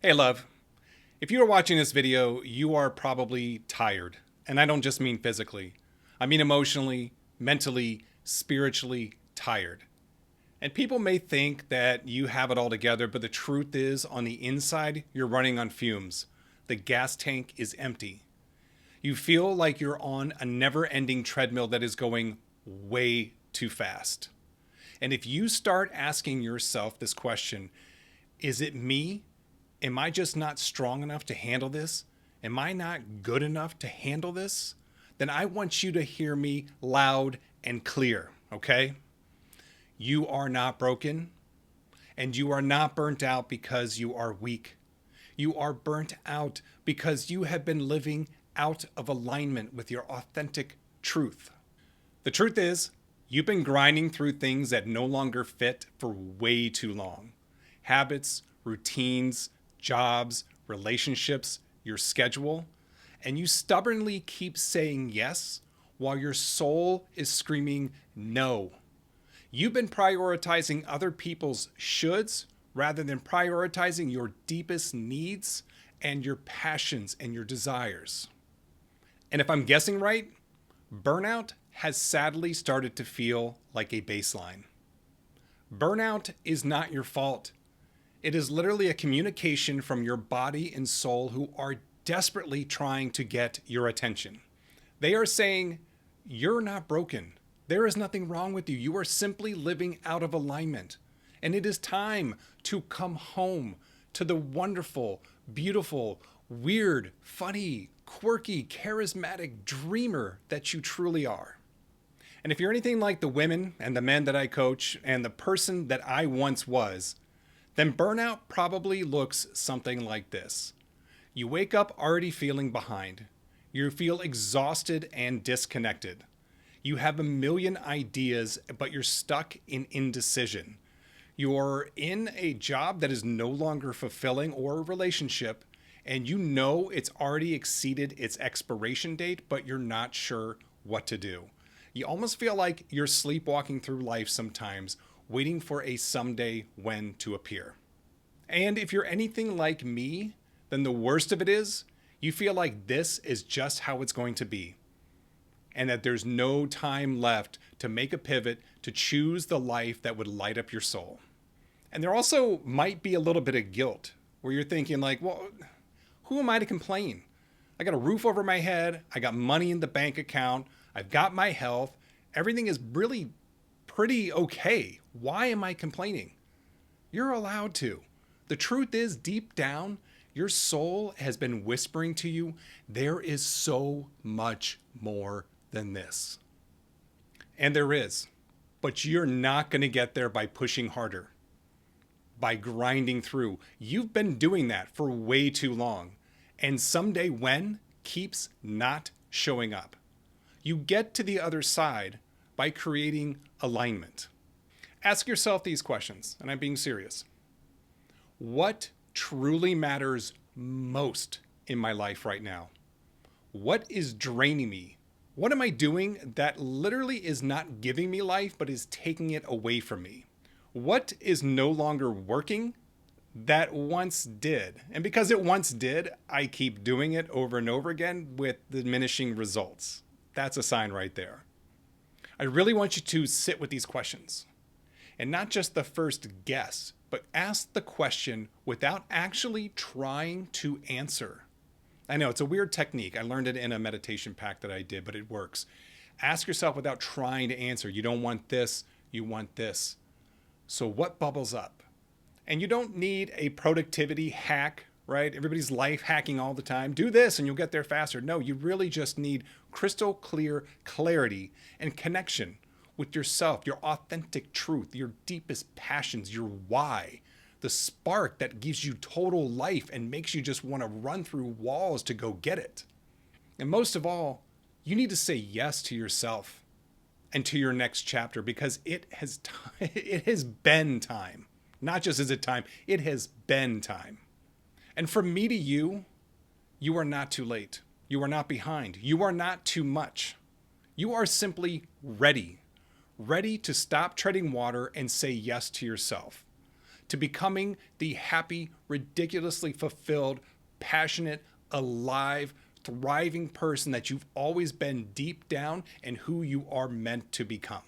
Hey, love. If you are watching this video, you are probably tired. And I don't just mean physically. I mean emotionally, mentally, spiritually tired. And people may think that you have it all together, but the truth is, on the inside, you're running on fumes. The gas tank is empty. You feel like you're on a never ending treadmill that is going way too fast. And if you start asking yourself this question, is it me? Am I just not strong enough to handle this? Am I not good enough to handle this? Then I want you to hear me loud and clear, okay? You are not broken, and you are not burnt out because you are weak. You are burnt out because you have been living out of alignment with your authentic truth. The truth is, you've been grinding through things that no longer fit for way too long. Habits, routines, jobs, relationships, your schedule, and you stubbornly keep saying yes while your soul is screaming no. You've been prioritizing other people's shoulds rather than prioritizing your deepest needs and your passions and your desires. And if I'm guessing right, burnout has sadly started to feel like a baseline. Burnout is not your fault. It is literally a communication from your body and soul who are desperately trying to get your attention. They are saying, you're not broken. There is nothing wrong with you. You are simply living out of alignment. And it is time to come home to the wonderful, beautiful, weird, funny, quirky, charismatic dreamer that you truly are. And if you're anything like the women and the men that I coach and the person that I once was, then burnout probably looks something like this. You wake up already feeling behind. You feel exhausted and disconnected. You have a million ideas, but you're stuck in indecision. You're in a job that is no longer fulfilling or a relationship, and you know it's already exceeded its expiration date, but you're not sure what to do. You almost feel like you're sleepwalking through life sometimes, waiting for a someday when to appear. And if you're anything like me, then the worst of it is you feel like this is just how it's going to be, and that there's no time left to make a pivot to choose the life that would light up your soul. And there also might be a little bit of guilt where you're thinking like, well, who am I to complain? I got a roof over my head. I got money in the bank account. I've got my health. Everything is really pretty okay. Why am I complaining? You're allowed to. The truth is, deep down, your soul has been whispering to you, there is so much more than this. And there is. But you're not going to get there by pushing harder, by grinding through. You've been doing that for way too long. And someday when keeps not showing up. You get to the other side by creating alignment. Ask yourself these questions, and I'm being serious. What truly matters most in my life right now? What is draining me? What am I doing that literally is not giving me life, but is taking it away from me? What is no longer working that once did? And because it once did, I keep doing it over and over again with diminishing results. That's a sign right there. I really want you to sit with these questions and not just the first guess, but ask the question without actually trying to answer. I know it's a weird technique. I learned it in a meditation pack that I did, but it works. Ask yourself without trying to answer. You don't want this, you want this. So what bubbles up? And you don't need a productivity hack, right? Everybody's life hacking all the time. Do this and you'll get there faster. No, you really just need crystal clear clarity and connection with yourself, your authentic truth, your deepest passions, your why, the spark that gives you total life and makes you just want to run through walls to go get it. And most of all, you need to say yes to yourself and to your next chapter because it has been time. Not just is it time, it has been time. And from me to you, you are not too late. You are not behind. You are not too much. You are simply ready to stop treading water and say yes to yourself. to becoming the happy, ridiculously fulfilled, passionate, alive, thriving person that you've always been deep down and who you are meant to become.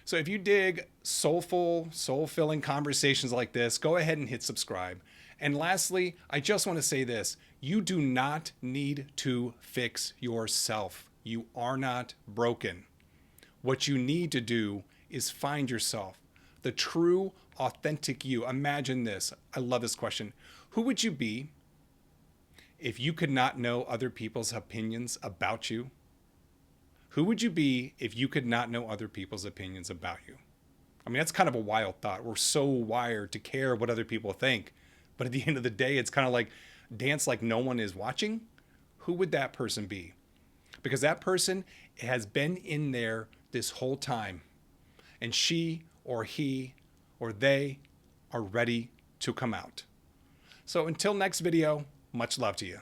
So if you dig soulful, soul-filling conversations like this, go ahead and hit subscribe. And lastly, I just want to say this. You do not need to fix yourself. You are not broken. What you need to do is find yourself, the true, authentic you. Imagine this. I love this question. Who would you be if you could not know other people's opinions about you? Who would you be if you could not know other people's opinions about you? I mean, that's kind of a wild thought. We're so wired to care what other people think. But at the end of the day, it's kind of like dance like no one is watching. Who would that person be? Because that person has been in there this whole time. And she or he or they are ready to come out. So until next video, much love to you.